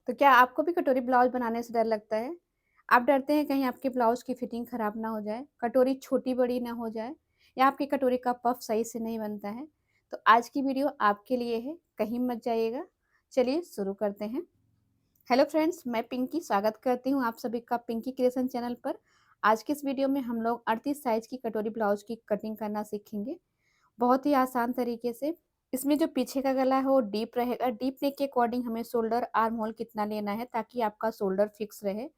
तो क्या आपको भी कटोरी ब्लाउज़ बनाने से डर लगता है? आप डरते हैं कहीं आपके ब्लाउज़ की फिटिंग खराब ना हो जाए, कटोरी छोटी-बड़ी ना हो जाए या आपकी कटोरी का पफ सही से नहीं बनता है? तो आज की वीडियो आपके लिए है, कहीं मत जाइएगा। चलिए शुरू करते हैं। हेलो फ्रेंड्स, मैं पिंकी स्वागत करती हूँ आप सभी का पिंकी क्रिएशन चैनल पर। आज की इस वीडियो में हम लोग 38 साइज़ की कटोरी ब्लाउज़ की कटिंग करना सीखेंगे। बहुत ही आसान तरीके से। इसमें जो पीछे का गला है वो डीप रहेगा। डीप नेक के अकॉर्डिंग हमें शोल्डर आर्म होल कितना लेना है ताकि आपका शोल्डर फिक्स रहे,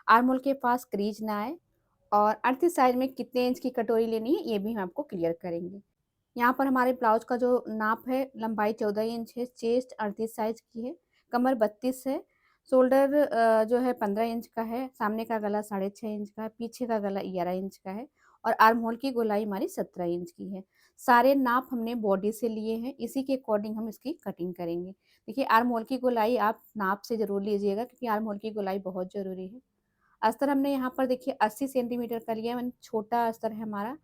आर्म होल के पास क्रीज ना आए। और 38 साइज में कितने इंच की कटोरी लेनी है ये भी हम आपको क्लियर करेंगे। यहाँ पर हमारे ब्लाउज का जो नाप है, लंबाई 14 इंच है, चेस्ट 38 साइज की है, कमर 32 है, शोल्डर जो है 15 इंच का है, सामने का गला 6.5 इंच का है, पीछे का गला 11 इंच का है और आर्म होल की गोलाई हमारी 17 इंच की है। सारे नाप हमने बॉडी से लिए हैं, इसी के अकॉर्डिंग हम इसकी कटिंग करेंगे। देखिए, आर्म होल की गोलाई आप नाप से ज़रूर लीजिएगा क्योंकि आर्म होल की गोलाई बहुत ज़रूरी है। अस्तर हमने यहाँ पर देखिए 80 सेंटीमीटर का लिया है, यानी छोटा अस्तर है हमारा।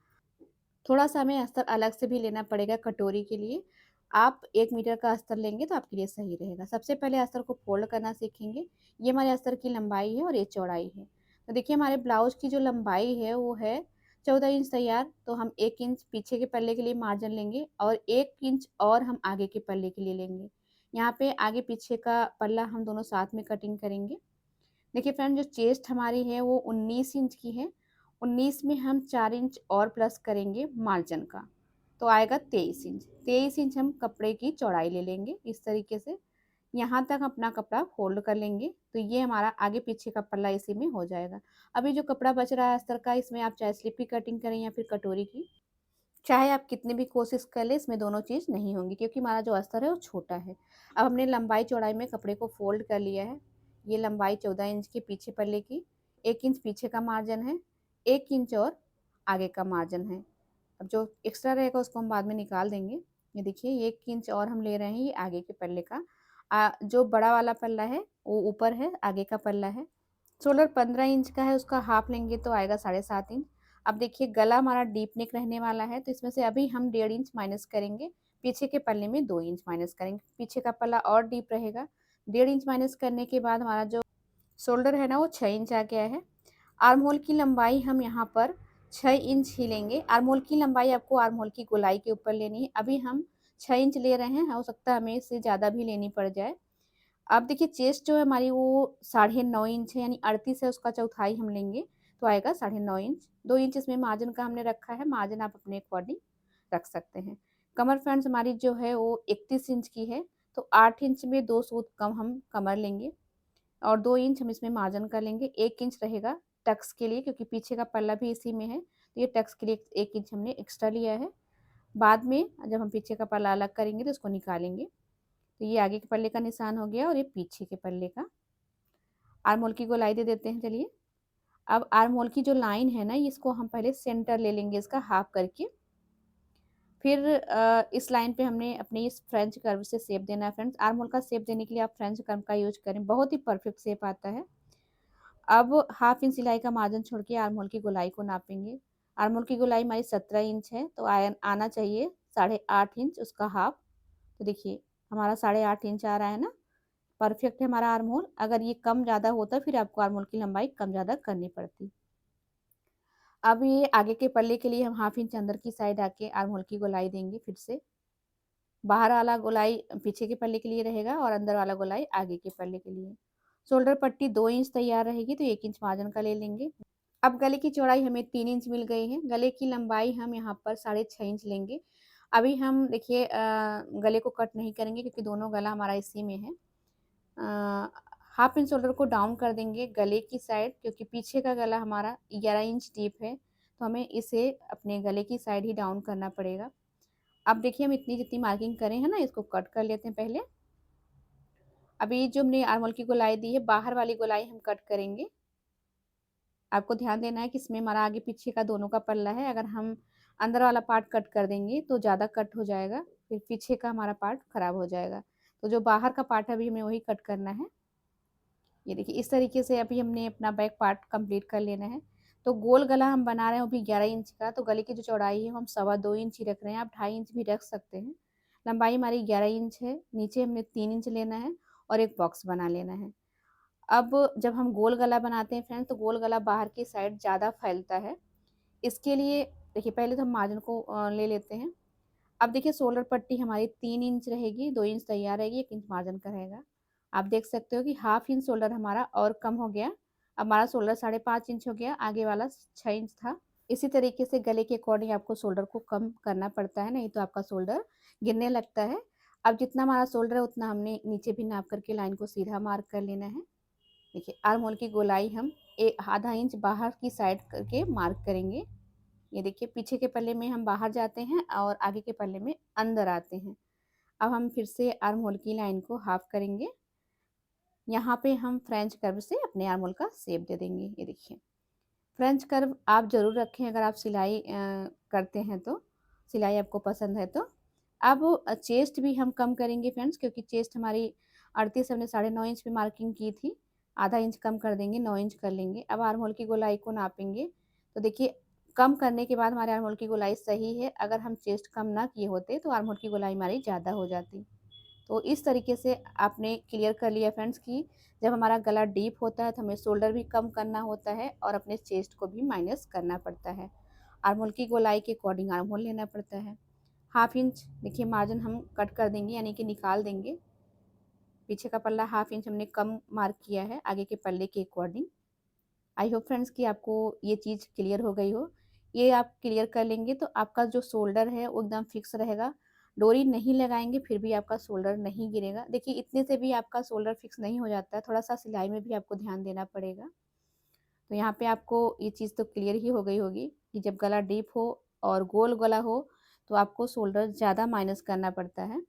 थोड़ा-सा हमें अस्तर अलग से भी लेना पड़ेगा कटोरी के लिए। आप 1 मीटर का अस्तर लेंगे तो आपके लिए सही रहेगा। सबसे पहले अस्तर को फ़ोल्ड करना सीखेंगे। ये हमारे अस्तर की लंबाई है और ये चौड़ाई है। तो देखिए, हमारे ब्लाउज़ की जो लंबाई है वो है 14 इंच तैयार, तो हम 1 इंच पीछे के पल्ले के लिए मार्जिन लेंगे और 1 इंच और हम आगे के पल्ले के लिए लेंगे। यहाँ पे आगे-पीछे का पल्ला हम दोनों साथ में कटिंग करेंगे। देखिए फ्रेंड, जो चेस्ट हमारी है वो 19 इंच की है। 19 में हम 4 इंच और प्लस करेंगे मार्जिन का, तो आएगा 23 इंच। 23 इंच हम कपड़े की चौड़ाई ले लेंगे इस तरीके से। यहाँ तक अपना कपड़ा फ़ोल्ड कर लेंगे, तो ये हमारा आगे-पीछे का पल्ला इसी में हो जाएगा। अभी जो कपड़ा बच रहा है अस्तर का, इसमें आप चाहे स्लिप की कटिंग करें या फिर कटोरी की, चाहे आप कितनी भी कोशिश कर लें, इसमें दोनों चीज़ नहीं होंगी क्योंकि हमारा जो अस्तर है वो छोटा है। अब हमने लंबाई-चौड़ाई में कपड़े को फ़ोल्ड कर लिया है। ये लंबाई 14 इंच की पीछे पल्ले की, 1 इंच पीछे का मार्जिन है, 1 इंच और आगे का मार्जिन है। अब जो एक्स्ट्रा रहेगा उसको हम बाद में निकाल देंगे। ये देखिए, ये 1 इंच और हम ले रहे हैं, ये आगे के पल्ले का। जो बड़ा वाला पल्ला है वो ऊपर है, आगे का पल्ला है। शोल्डर 15 इंच का है, उसका हाफ लेंगे तो आएगा 7.5 इंच। अब देखिए, गला हमारा डीप नेक रहने वाला है, तो इसमें से अभी हम 1.5 इंच माइनस करेंगे, पीछे के पल्ले में 2 इंच माइनस करेंगे, पीछे का पल्ला और डीप रहेगा। 1.5 इंच माइनस करने के बाद हमारा जो शोल्डर है ना वो 6 इंच आ गया है। आर्म होल की लंबाई हम यहाँ पर 6 इंच ही लेंगे। आर्म होल की लंबाई आपको आर्म होल की गोलाई के ऊपर लेनी है। अभी हम 6 इंच ले रहे हैं, हो सकता है हमें इससे ज़्यादा भी लेनी पड़ जाए। अब देखिए, चेस्ट जो है हमारी वो 9.5 इंच है, यानी 38 है, उसका चौथाई हम लेंगे तो आएगा 9.5 इंच। 2 इंच इसमें मार्जिन का हमने रखा है, मार्जिन आप अपने अकॉर्डिंग रख सकते हैं। कमर फ्रेंड्स हमारी जो है वो 31 इंच की है, तो 8 इंच में 2 सूत कम हम कमर लेंगे और 2 इंच हम इसमें मार्जिन का लेंगे। 1 इंच रहेगा टक्स के लिए क्योंकि पीछे का पल्ला भी इसी में है, तो ये टक्स के लिए 1 इंच हमने एक्स्ट्रा लिया है। बाद में जब हम पीछे का पल्ला अलग करेंगे तो इसको निकालेंगे। तो ये आगे के पल्ले का निशान हो गया और ये पीछे के पल्ले का। आर्म होल की गोलाई दे देते हैं चलिए। अब आर्म होल की जो लाइन है ना, इसको हम पहले सेंटर ले लेंगे इसका हाफ करके। फिर इस लाइन पे हमने अपने इस फ्रेंच कर्व से शेप देना है फ्रेंड्स। आर्म होल का शेप देने के लिए आप फ्रेंच कर्व का यूज़ करें, बहुत ही परफेक्ट शेप आता है। अब हाफ इंच सिलाई का मार्जिन छोड़ के आर्म होल की गोलाई को नापेंगे। आर्म होल की गोलाई हमारी 17 इंच है, तो आना चाहिए 8.5 इंच उसका हाफ। तो देखिए, हमारा 8.5 इंच आ रहा है ना, परफेक्ट है हमारा आर्म होल। अगर ये कम ज़्यादा होता फिर आपको आर्म होल की लंबाई कम ज़्यादा करनी पड़ती। अब ये आगे के पल्ले के लिए हम हाफ इंच अंदर की साइड आके आर्म होल की गोलाई देंगे फिर से। बाहर वाला गोलाई पीछे के पल्ले के लिए रहेगा और अंदर वाला गोलाई आगे के पल्ले के लिए। शोल्डर पट्टी 2 इंच तैयार रहेगी, तो 1 इंच मार्जिन का ले लेंगे। अब गले की चौड़ाई हमें 3 इंच मिल गई है। गले की लंबाई हम यहाँ पर 6.5 इंच लेंगे। अभी हम देखिए गले को कट नहीं करेंगे क्योंकि दोनों गला हमारा इसी में है। अ, हाफ इंच शोल्डर को डाउन कर देंगे गले की साइड, क्योंकि पीछे का गला हमारा 11 इंच डीप है, तो हमें इसे अपने गले की साइड ही डाउन करना पड़ेगा। अब देखिए, हम इतनी जितनी मार्किंग करे हैं ना, इसको कट कर लेते हैं पहले। अभी जो हमने आर्म होल की गोलाई दी है, बाहर वाली गोलाई हम कट करेंगे। आपको ध्यान देना है कि इसमें हमारा आगे पीछे का दोनों का पल्ला है। अगर हम अंदर वाला पार्ट कट कर देंगे तो ज़्यादा कट हो जाएगा, फिर पीछे का हमारा पार्ट खराब हो जाएगा। तो जो बाहर का पार्ट है अभी हमें वही कट करना है। ये देखिए, इस तरीके से अभी हमने अपना बैक पार्ट कंप्लीट कर लेना है। तो गोल गला हम बना रहे हैं वो भी 11 इंच का, तो गले की जो चौड़ाई है वो हम 2.25 इंच ही रख रहे हैं, आप 2.5 इंच भी रख सकते हैं। लंबाई हमारी 11 इंच है, नीचे हमने 3 इंच लेना है और एक बॉक्स बना लेना है। अब जब हम गोल गला बनाते हैं फ्रेंड्स, तो गोल गला बाहर की साइड ज़्यादा फैलता है। इसके लिए देखिए पहले तो हम मार्जिन को ले लेते हैं। अब देखिए शोल्डर पट्टी हमारी 3 इंच रहेगी, 2 इंच तैयार रहेगी, 1 इंच मार्जिन का रहेगा। आप देख सकते हो कि हाफ इंच शोल्डर हमारा और कम हो गया। अब हमारा शोल्डर 5.5 इंच हो गया, आगे वाला 6 इंच था। इसी तरीके से गले के अकॉर्डिंग आपको शोल्डर को कम करना पड़ता है, नहीं तो आपका शोल्डर गिरने लगता है। अब जितना हमारा शोल्डर है उतना हमने नीचे भी नाप करके लाइन को सीधा मार्क कर लेना है। देखिए आर्म होल की गोलाई हम आधा इंच बाहर की साइड करके मार्क करेंगे। ये देखिए पीछे के पल्ले में हम बाहर जाते हैं और आगे के पल्ले में अंदर आते हैं। अब हम फिर से आर्म होल की लाइन को हाफ करेंगे। यहाँ पे हम फ्रेंच कर्व से अपने आर्म होल का शेप दे देंगे। ये देखिए फ्रेंच कर्व आप ज़रूर रखें अगर आप सिलाई करते हैं तो, सिलाई आपको पसंद है तो। अब चेस्ट भी हम कम करेंगे फ्रेंड्स, क्योंकि चेस्ट हमारी 38 हमने 9.5 इंच पे मार्किंग की थी। आधा इंच कम कर देंगे, 9 इंच कर लेंगे। अब आर्म होल की गोलाई को नापेंगे, तो देखिए कम करने के बाद हमारे आर्म होल की गोलाई सही है। अगर हम चेस्ट कम ना किए होते तो आर्म होल की गोलाई हमारी ज़्यादा हो जाती। तो इस तरीके से आपने क्लियर कर लिया फ्रेंड्स कि जब हमारा गला डीप होता है तो हमें शोल्डर भी कम करना होता है और अपने चेस्ट को भी माइनस करना पड़ता है। आर्म होल की गोलाई के अकॉर्डिंग आर्म होल लेना पड़ता है। हाफ इंच देखिए मार्जिन हम कट कर देंगे, यानी कि निकाल देंगे। पीछे का पल्ला हाफ इंच हमने कम मार्क किया है आगे के पल्ले के अकॉर्डिंग। आई होप फ्रेंड्स कि आपको ये चीज़ क्लियर हो गई हो। ये आप क्लियर कर लेंगे तो आपका जो शोल्डर है वो एकदम फिक्स रहेगा। डोरी नहीं लगाएँगे फिर भी आपका शोल्डर नहीं गिरेगा। देखिए इतने से भी आपका शोल्डर फिक्स नहीं हो जाता है, थोड़ा-सा सिलाई में भी आपको ध्यान देना पड़ेगा। तो यहाँ पे आपको ये चीज़ तो क्लियर ही हो गई होगी कि जब गला डीप हो और गोल गला हो तो आपको शोल्डर ज़्यादा माइनस करना पड़ता है।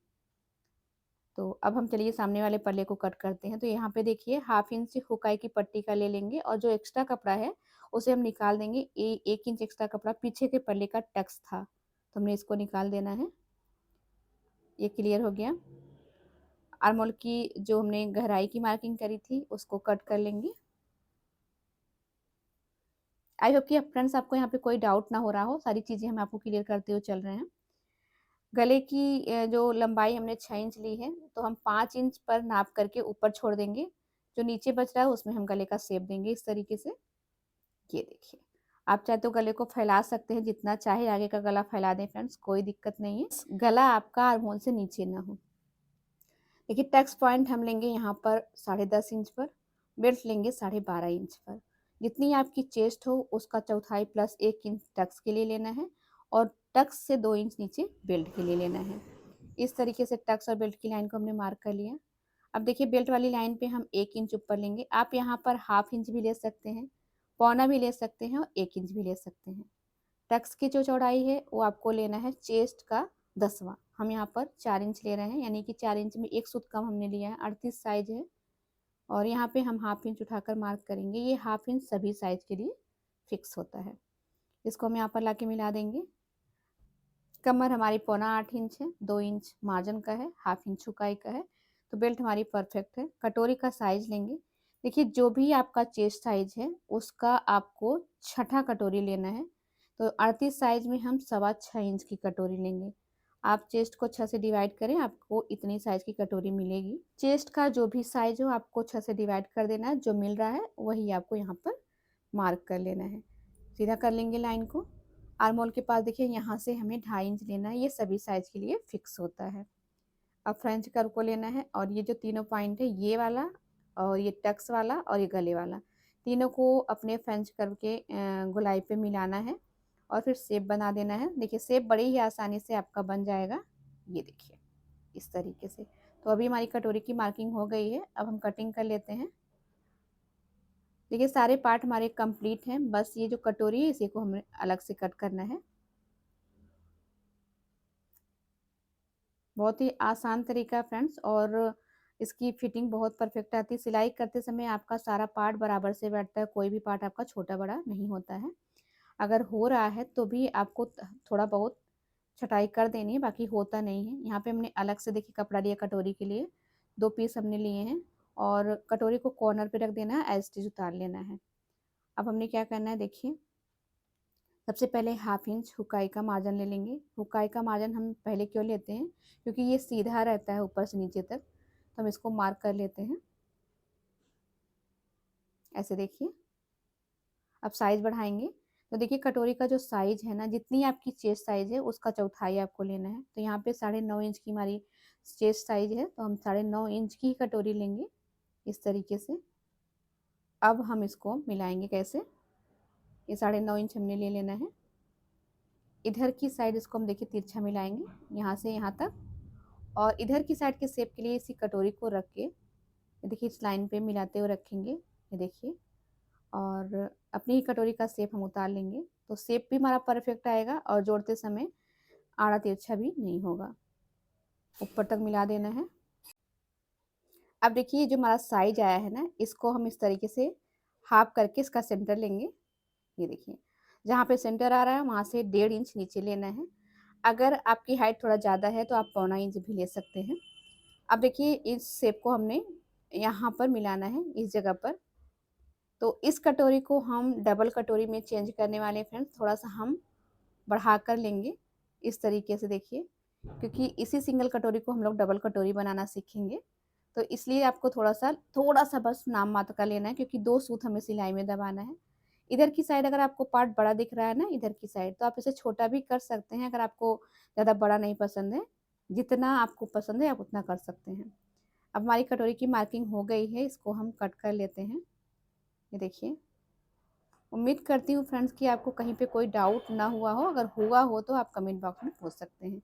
तो अब हम चलिए सामने वाले पल्ले को कट करते हैं। तो यहाँ पे देखिए हाफ इंच हुकाई की पट्टी का ले लेंगे और जो एक्स्ट्रा कपड़ा है उसे हम निकाल देंगे। 1 इंच एक्स्ट्रा कपड़ा पीछे के पल्ले का टक्स था, तो हमने इसको निकाल देना है। ये क्लियर हो गया। आर्म होल की जो हमने गहराई की मार्किंग करी थी उसको कट कर लेंगे। आई होप कि फ्रेंड्स आपको यहाँ पे कोई डाउट ना हो रहा हो, सारी चीज़ें हम आपको क्लियर करते हुए चल रहे हैं। गले की जो लंबाई हमने 6 इंच ली है, तो हम 5 इंच पर नाप करके ऊपर छोड़ देंगे। जो नीचे बच रहा है उसमें हम गले का शेप देंगे इस तरीके से। ये देखिए, आप चाहे तो गले को फैला सकते हैं, जितना चाहे आगे का गला फैला दें फ्रेंड्स, कोई दिक्कत नहीं है। गला आपका आर्म होल से नीचे ना हो। देखिए टक्स पॉइंट हम लेंगे यहाँ पर 10.5 इंच पर, बेल्ट लेंगे 12.5 इंच पर। जितनी आपकी चेस्ट हो उसका चौथाई प्लस 1 इंच टक्स के लिए लेना है और टक्स से 2 इंच नीचे बेल्ट के लिए लेना है। इस तरीके से टक्स और बेल्ट की लाइन को हमने मार्क कर लिया। अब देखिए बेल्ट वाली लाइन पे हम 1 इंच ऊपर लेंगे। आप यहाँ पर हाफ इंच भी ले सकते हैं, पौना भी ले सकते हैं और 1 इंच भी ले सकते हैं। टक्स की जो चौड़ाई है वो आपको लेना है चेस्ट का 10वां। हम यहाँ पर 4 इंच ले रहे हैं, यानी कि 4 इंच में 1 सूत कम हमने लिया है, 38 साइज है। और यहाँ पे हम हाफ इंच उठाकर मार्क करेंगे। ये हाफ इंच सभी साइज के लिए फिक्स होता है। इसको हम यहाँ पर लाके मिला देंगे। कमर हमारी 1.25 इंच है, 2 इंच मार्जिन का है, हाफ इंच चुकाई का है, तो बेल्ट हमारी परफेक्ट है। कटोरी का साइज लेंगे। देखिए जो भी आपका चेस्ट साइज है उसका आपको छठा कटोरी लेना है। तो 38 साइज में हम 6.25 इंच की कटोरी लेंगे। आप चेस्ट को 6 से डिवाइड करें, आपको इतनी साइज की कटोरी मिलेगी। चेस्ट का जो भी साइज हो आपको 6 से डिवाइड कर देना है, जो मिल रहा है वही आपको यहाँ पर मार्क कर लेना है। सीधा कर लेंगे लाइन को। आर्म होल के पास देखिए यहाँ से हमें 2.5 इंच लेना है, ये सभी साइज के लिए फिक्स होता है। अब फ्रेंच कर्व को लेना है और ये जो तीनों पॉइंट है, ये वाला और ये टक्स वाला और ये गले वाला, तीनों को अपने फ्रेंच कर्व के गोलाई पे मिलाना है और फिर शेप बना देना है। देखिए शेप बड़ी ही आसानी से आपका बन जाएगा। ये देखिए इस तरीके से। तो अभी हमारी कटोरी की मार्किंग हो गई है, अब हम कटिंग कर लेते हैं। देखिए सारे पार्ट हमारे कंप्लीट हैं, बस ये जो कटोरी है इसी को हमें अलग से कट करना है। बहुत ही आसान तरीका है फ्रेंड्स, और इसकी फिटिंग बहुत परफेक्ट आती है। सिलाई करते समय आपका सारा पार्ट बराबर से बैठता है, कोई भी पार्ट आपका छोटा बड़ा नहीं होता है। अगर हो रहा है तो भी आपको थोड़ा बहुत छटाई कर देनी है, बाकी होता नहीं है। यहाँ पे हमने अलग से देखिए कपड़ा लिया कटोरी के लिए, 2 पीस हमने लिए हैं और कटोरी को कॉर्नर पे रख देना है, एज स्टिच उतार लेना है। अब हमने क्या करना है देखिए, सबसे पहले हाफ इंच हुकाई का मार्जिन ले लेंगे। हुकाई का मार्जिन हम पहले क्यों लेते हैं, क्योंकि ये सीधा रहता है ऊपर से नीचे तक, तो हम इसको मार्क कर लेते हैं। ऐसे देखिए। अब साइज़ बढ़ाएँगे, तो देखिए कटोरी का जो साइज़ है ना, जितनी आपकी चेस्ट साइज़ है उसका चौथाई आपको लेना है। तो यहाँ पे 9.5 इंच की हमारी चेस्ट साइज़ है, तो हम 9.5 इंच की ही कटोरी लेंगे, इस तरीके से। अब हम इसको मिलाएँगे कैसे? ये 9.5 इंच हमने ले लेना है। इधर की साइड इसको हम देखिए तिरछा मिलाएँगे, यहाँ से यहाँ तक, और इधर की साइड के शेप के लिए इसी कटोरी को रख के, ये देखिए इस लाइन पे मिलाते हुए रखेंगे, ये देखिए। और अपनी ही कटोरी का शेप हम उतार लेंगे, तो शेप भी हमारा परफेक्ट आएगा और जोड़ते समय आड़ा तिरछा भी नहीं होगा। ऊपर तक मिला देना है। अब देखिए जो हमारा साइज आया है ना, इसको हम इस तरीके से हाफ करके इसका सेंटर लेंगे। ये देखिए, जहाँ पे सेंटर आ रहा है वहाँ से 1.5 इंच नीचे लेना है। अगर आपकी हाइट थोड़ा ज़्यादा है तो आप पौना इंच भी ले सकते हैं। अब देखिए इस शेप को हमने यहाँ पर मिलाना है, इस जगह पर। तो इस कटोरी को हम डबल कटोरी में चेंज करने वाले हैं फ्रेंड्स, थोड़ा-सा हम बढ़ाकर लेंगे, इस तरीके से देखिए। क्योंकि इसी सिंगल कटोरी को हम लोग डबल कटोरी बनाना सीखेंगे, तो इसलिए आपको थोड़ा-सा बस नाम मात्र का लेना है, क्योंकि 2 सूत हमें सिलाई में दबाना है। इधर की साइड अगर आपको पार्ट बड़ा दिख रहा है ना, इधर की साइड, तो आप इसे छोटा भी कर सकते हैं, अगर आपको ज़्यादा बड़ा नहीं पसंद है। जितना आपको पसंद है आप उतना कर सकते हैं। अब हमारी कटोरी की मार्किंग हो गई है, इसको हम कट कर लेते हैं। ये देखिए। उम्मीद करती हूँ फ्रेंड्स कि आपको कहीं पे कोई डाउट ना हुआ हो, अगर हुआ हो तो आप कमेंट बॉक्स में पूछ सकते हैं।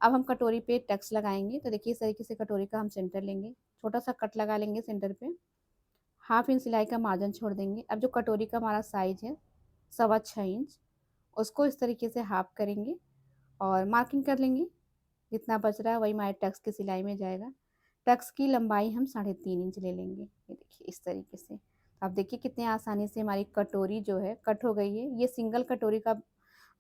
अब हम कटोरी पे टक्स लगाएँगे, तो देखिए इस तरीके से कटोरी का हम सेंटर लेंगे, छोटा-सा कट लगा लेंगे सेंटर पे, हाफ इंच सिलाई का मार्जिन छोड़ देंगे। अब जो कटोरी का हमारा साइज़ है, 6.25 इंच, उसको इस तरीके से हाफ करेंगे और मार्किंग कर लेंगे। जितना बच रहा है वही हमारे टक्स की सिलाई में जाएगा। टक्स की लंबाई हम 3.5 इंच ले लेंगे, ये देखिए इस तरीके से। आप देखिए कितने आसानी से हमारी कटोरी जो है कट हो गई है। ये सिंगल कटोरी का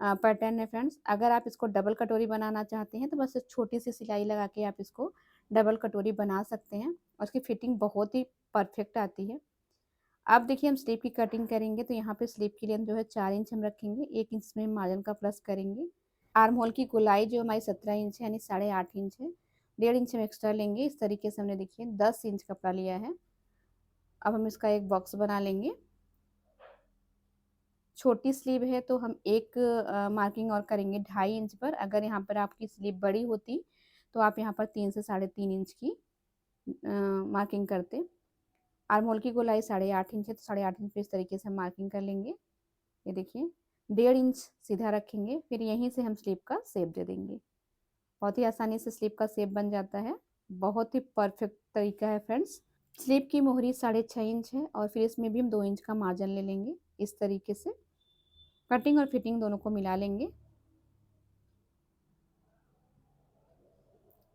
पैटर्न है फ्रेंड्स। अगर आप इसको डबल कटोरी बनाना चाहते हैं तो बस एक छोटी-सी सिलाई लगा के आप इसको डबल कटोरी बना सकते हैं और उसकी फिटिंग बहुत ही परफेक्ट आती है। अब देखिए हम स्लीव की कटिंग करेंगे, तो यहाँ पे स्लीव की लेंथ जो है 4 इंच हम रखेंगे, 1 इंच में मार्जिन का प्लस करेंगे। आर्म होल की गोलाई जो हमारी 17 इंच है, यानी 8.5 इंच है, 1.5 इंच हम एक्स्ट्रा लेंगे। इस तरीके से हमने देखिए 10 इंच कपड़ा लिया है। अब हम इसका एक बॉक्स बना लेंगे। छोटी स्लीव है तो हम एक मार्किंग और करेंगे 2.5 इंच पर। अगर यहाँ पर आपकी स्लीव बड़ी होती तो आप यहाँ पर 3 से 3.5 इंच की मार्किंग करते। आर्म होल की गोलाई 8.5 इंच है, तो 8.5 इंच पे इस तरीके से हम मार्किंग कर लेंगे। ये देखिए 1.5 इंच सीधा रखेंगे, फिर यहीं से हम स्लीव का शेप दे देंगे। बहुत ही आसानी से स्लीव का शेप बन जाता है। बहुत ही परफेक्ट तरीका है फ्रेंड्स। स्लीव की मोहरी 6.5 इंच है और फिर इसमें भी हम 2 इंच का मार्जिन ले लेंगे, इस तरीके से। कटिंग और फिटिंग दोनों को मिला लेंगे।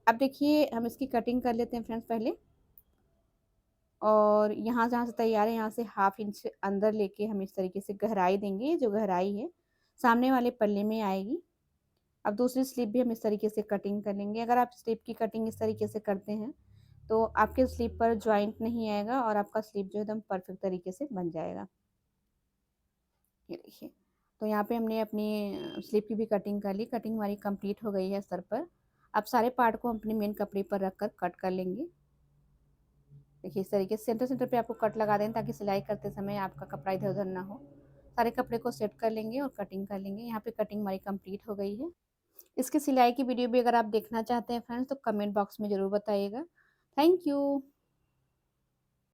अब देखिए हम इसकी कटिंग कर लेते हैं फ्रेंड्स पहले, और यहाँ जहाँ से तैयार है यहाँ से हाफ इंच अंदर लेके हम इस तरीके से गहराई देंगे। जो गहराई है सामने वाले पल्ले में आएगी। अब दूसरी स्लीव भी हम इस तरीके से कटिंग कर लेंगे। अगर आप स्लीव की कटिंग इस तरीके से करते हैं तो आपके स्लीव पर जॉइंट नहीं आएगा और आपका स्लीव जो है एकदम परफेक्ट तरीके से बन जाएगा। ये देखिए, तो यहाँ पे हमने अपनी स्लीव की भी कटिंग कर ली। कटिंग हमारी कंप्लीट हो गई है स्तर पर। अब सारे पार्ट को हम अपने मेन कपड़े पर रख कर कट कर लेंगे। देखिए इस तरीके से सेंटर सेंटर पे आपको कट लगा दें, ताकि सिलाई करते समय आपका कपड़ा इधर उधर ना हो। सारे कपड़े को सेट कर लेंगे और कटिंग कर लेंगे। यहाँ पे कटिंग हमारी कंप्लीट हो गई है। इसकी सिलाई की वीडियो भी अगर आप देखना चाहते हैं फ्रेंड्स, तो कमेंट बॉक्स में ज़रूर बताइएगा। Thank you.